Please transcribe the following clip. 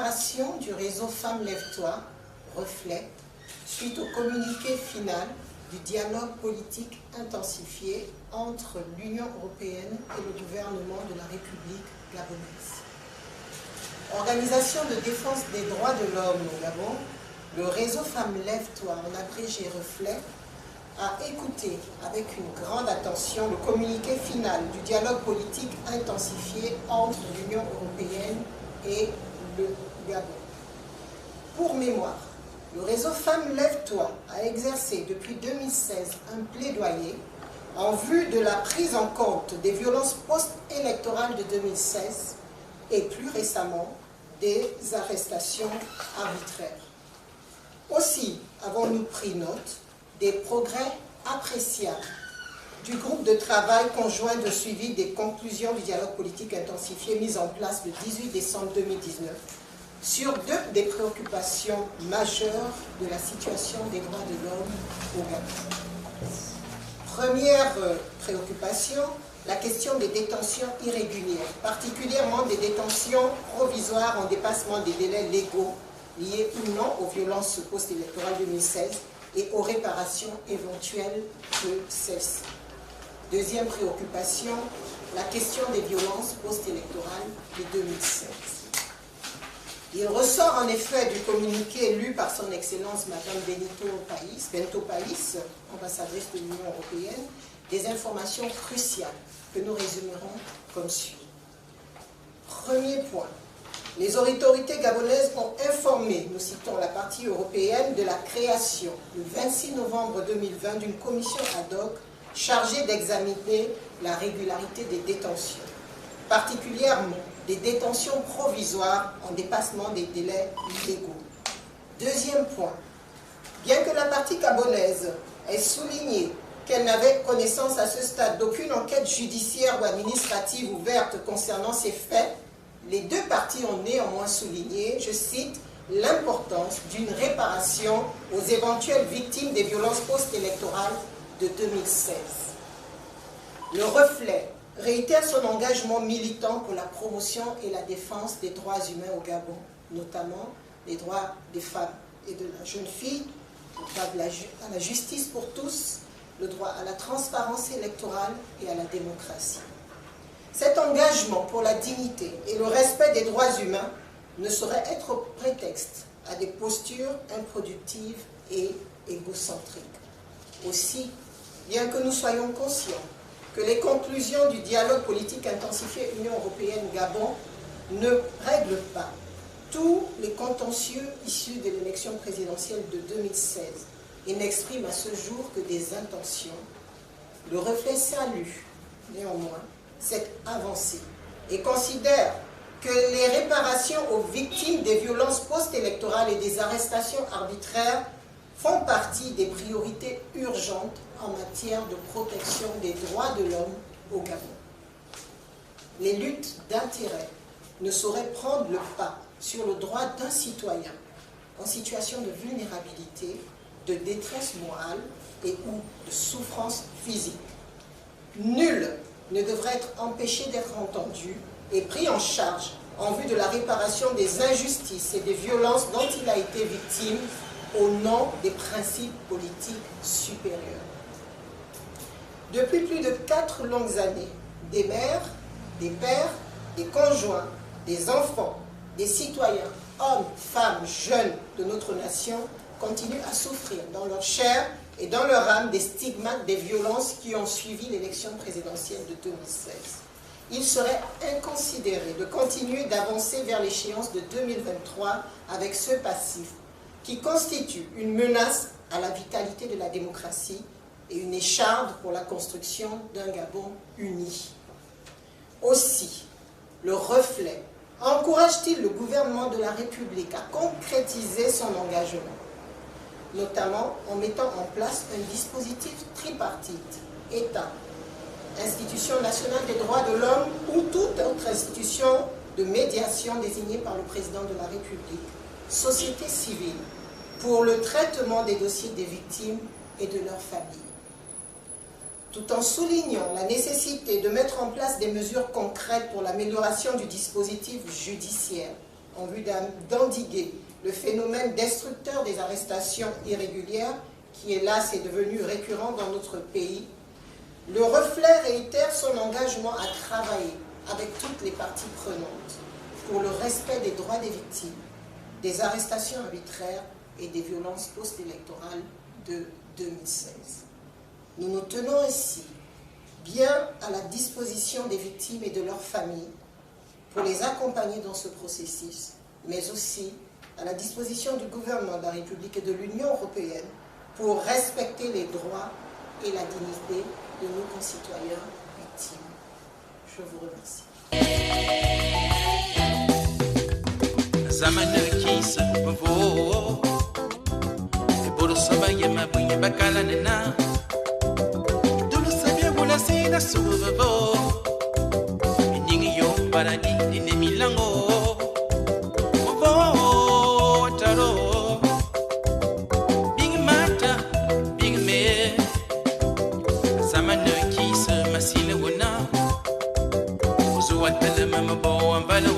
création du réseau Femmes Lève-toi, reflet, suite au communiqué final du dialogue politique intensifié entre l'Union européenne et le gouvernement de la République gabonaise. Organisation de défense des droits de l'homme au Gabon, le réseau Femmes Lève-toi, en abrégé reflet, a écouté avec une grande attention le communiqué final du dialogue politique intensifié entre l'Union européenne et le Gabon. Pour mémoire, le réseau Femmes Lève-toi a exercé depuis 2016 un plaidoyer en vue de la prise en compte des violences post-électorales de 2016 et plus récemment des arrestations arbitraires. Aussi avons-nous pris note des progrès appréciables du groupe de travail conjoint de suivi des conclusions du dialogue politique intensifié mis en place le 18 décembre 2019 sur deux des préoccupations majeures de la situation des droits de l'homme au Gabon. Première préoccupation, la question des détentions irrégulières, particulièrement des détentions provisoires en dépassement des délais légaux liés ou non aux violences post-électorales 2016 et aux réparations éventuelles de celles-ci. Deuxième préoccupation, la question des violences post-électorales de 2016. Il ressort en effet du communiqué lu par son Excellence Madame Bento País, ambassadrice de l'Union européenne, des informations cruciales que nous résumerons comme suit. Premier point. Les autorités gabonaises ont informé, nous citons la partie européenne, de la création, le 26 novembre 2020, d'une commission ad hoc chargée d'examiner la régularité des détentions, particulièrement des détentions provisoires en dépassement des délais légaux. Deuxième point, bien que la partie gabonaise ait souligné qu'elle n'avait connaissance à ce stade d'aucune enquête judiciaire ou administrative ouverte concernant ces faits, les deux parties ont néanmoins souligné, je cite, l'importance d'une réparation aux éventuelles victimes des violences post-électorales de 2016. Le reflet réitère son engagement militant pour la promotion et la défense des droits humains au Gabon, notamment les droits des femmes et de la jeune fille, le droit à la justice pour tous, le droit à la transparence électorale et à la démocratie. Cet engagement pour la dignité et le respect des droits humains ne saurait être prétexte à des postures improductives et égocentriques. Aussi, bien que nous soyons conscients que les conclusions du dialogue politique intensifié Union européenne-Gabon ne règlent pas tous les contentieux issus de l'élection présidentielle de 2016 et n'expriment à ce jour que des intentions, le reflet salue néanmoins cette avancée et considère que les réparations aux victimes des violences post-électorales et des arrestations arbitraires font partie des priorités urgentes en matière de protection des droits de l'homme au Gabon. Les luttes d'intérêt ne sauraient prendre le pas sur le droit d'un citoyen en situation de vulnérabilité, de détresse morale et ou de souffrance physique. Nul ne devrait être empêché d'être entendu et pris en charge en vue de la réparation des injustices et des violences dont il a été victime au nom des principes politiques supérieurs. Depuis plus de 4 longues années, des mères, des pères, des conjoints, des enfants, des citoyens, hommes, femmes, jeunes de notre nation continuent à souffrir dans leur chair et dans leur âme des stigmates des violences qui ont suivi l'élection présidentielle de 2016. Il serait inconsidéré de continuer d'avancer vers l'échéance de 2023 avec ce passif qui constitue une menace à la vitalité de la démocratie et une écharde pour la construction d'un Gabon uni. Aussi, le reflet encourage-t-il le gouvernement de la République à concrétiser son engagement, notamment en mettant en place un dispositif tripartite, État, Institution nationale des droits de l'homme ou toute autre institution de médiation désignée par le président de la République, société civile, pour le traitement des dossiers des victimes et de leurs familles. Tout en soulignant la nécessité de mettre en place des mesures concrètes pour l'amélioration du dispositif judiciaire, en vue d'endiguer le phénomène destructeur des arrestations irrégulières qui, hélas, est devenu récurrent dans notre pays, le reflet réitère son engagement à travailler avec toutes les parties prenantes pour le respect des droits des victimes, des arrestations arbitraires et des violences post-électorales de 2016. Nous nous tenons ici bien à la disposition des victimes et de leurs familles pour les accompagner dans ce processus, mais aussi à la disposition du gouvernement de la République et de l'Union européenne pour respecter les droits et la dignité de nos concitoyens victimes. Je vous remercie. Masile wona uzo watele mama bo ambala